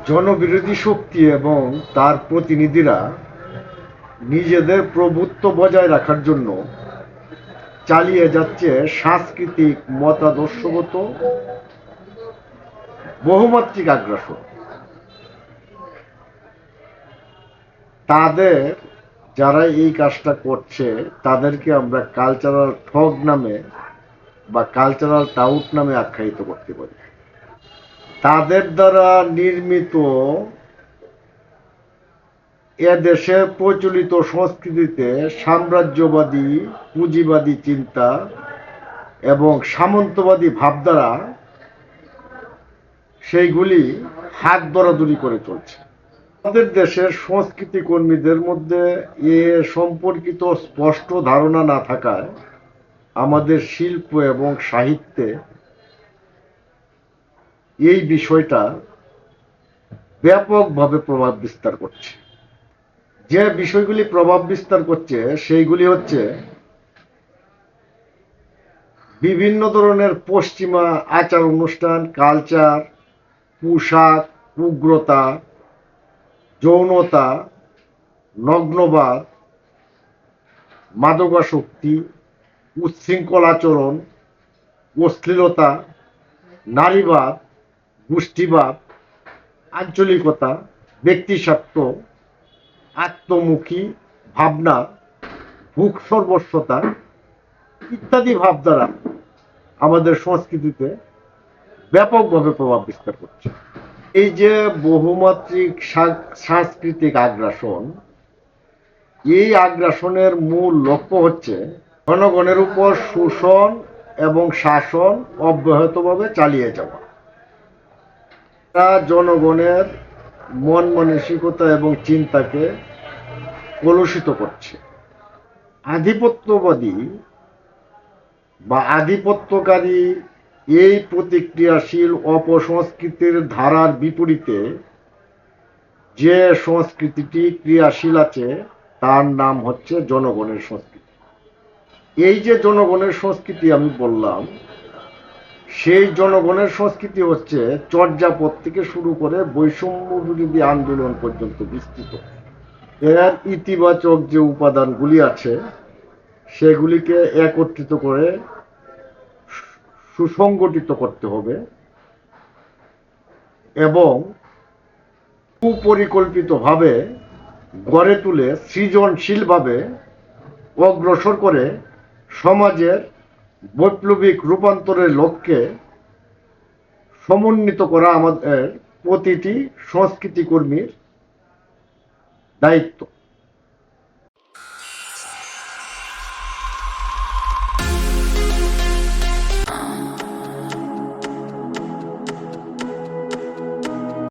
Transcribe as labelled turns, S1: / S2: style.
S1: জনবিরোধী শক্তি এবং তার প্রতিনিধিরা নিজেদের প্রভুত্ব বজায় রাখার জন্য চালিয়ে যাচ্ছে সাংস্কৃতিক মতাদর্শগত বহুমাত্রিক আগ্রাসন। তাদের যারা এই কাজটা করছে তাদেরকে আমরা কালচারাল ঠগ নামে বা কালচারাল টাউট নামে আখ্যায়িত করতে পারি। তাদের দ্বারা নির্মিত এদেশে প্রচলিত সংস্কৃতিতে সাম্রাজ্যবাদী পুঁজিবাদী চিন্তা এবং সামন্তবাদী ভাবধারা সেইগুলি হাত ধরাধরি করে চলছে। আমাদের দেশের সংস্কৃতি কর্মীদের মধ্যে এ সম্পর্কিত স্পষ্ট ধারণা না থাকায় আমাদের শিল্প এবং সাহিত্যে এই বিষয়টা ব্যাপকভাবে প্রভাব বিস্তার করছে। যে বিষয়গুলি প্রভাব বিস্তার করছে সেইগুলি হচ্ছে বিভিন্ন ধরনের পশ্চিমা আচার অনুষ্ঠান, কালচার, পোশাক, উগ্রতা, যৌনতা, নগ্নবাদ, মাদকাসক্তি, উচ্ছৃঙ্খল আচরণ, অশ্লীলতা, নারীবাদ, গোষ্ঠীবাদ, আঞ্চলিকতা, ব্যক্তিস্বার্থ, আত্মমুখী ভাবনা, ভোগ সর্বস্বতা ইত্যাদি ভাবধারা আমাদের সংস্কৃতিতে ব্যাপকভাবে প্রভাব বিস্তার করছে। এই যে বহুমাত্রিক সাংস্কৃতিক আগ্রাসন, এই আগ্রাসনের মূল লক্ষ্য হচ্ছে জনগণের উপর শোষণ এবং শাসন অব্যাহতভাবে চালিয়ে যাওয়া। তা জনগণের মন মানসিকতা এবং চিন্তাকে কলুষিত করছে। আধিপত্যবাদী বা আধিপত্যকারী এই প্রতিক্রিয়াশীল অপসংস্কৃতির ধারার বিপরীতে যে সংস্কৃতিটি ক্রিয়াশীল আছে তার নাম হচ্ছে জনগণের সংস্কৃতি। এই যে জনগণের সংস্কৃতি আমি বললাম, সেই জনগণের সংস্কৃতি হচ্ছে চর্যাপদ থেকে শুরু করে বৈষম্য বিরোধী আন্দোলন পর্যন্ত বিস্তৃত। এর ইতিবাচক যে উপাদানগুলি আছে সেগুলিকে একত্রিত করে সুসংগঠিত করতে হবে এবং সুপরিকল্পিতভাবে গড়ে তুলে সৃজনশীলভাবে অগ্রসর করে সমাজের বৈপ্লবিক রূপান্তরের লক্ষ্যে সমন্বিত করা আমাদের প্রতিটি সংস্কৃতি কর্মীর দায়িত্ব।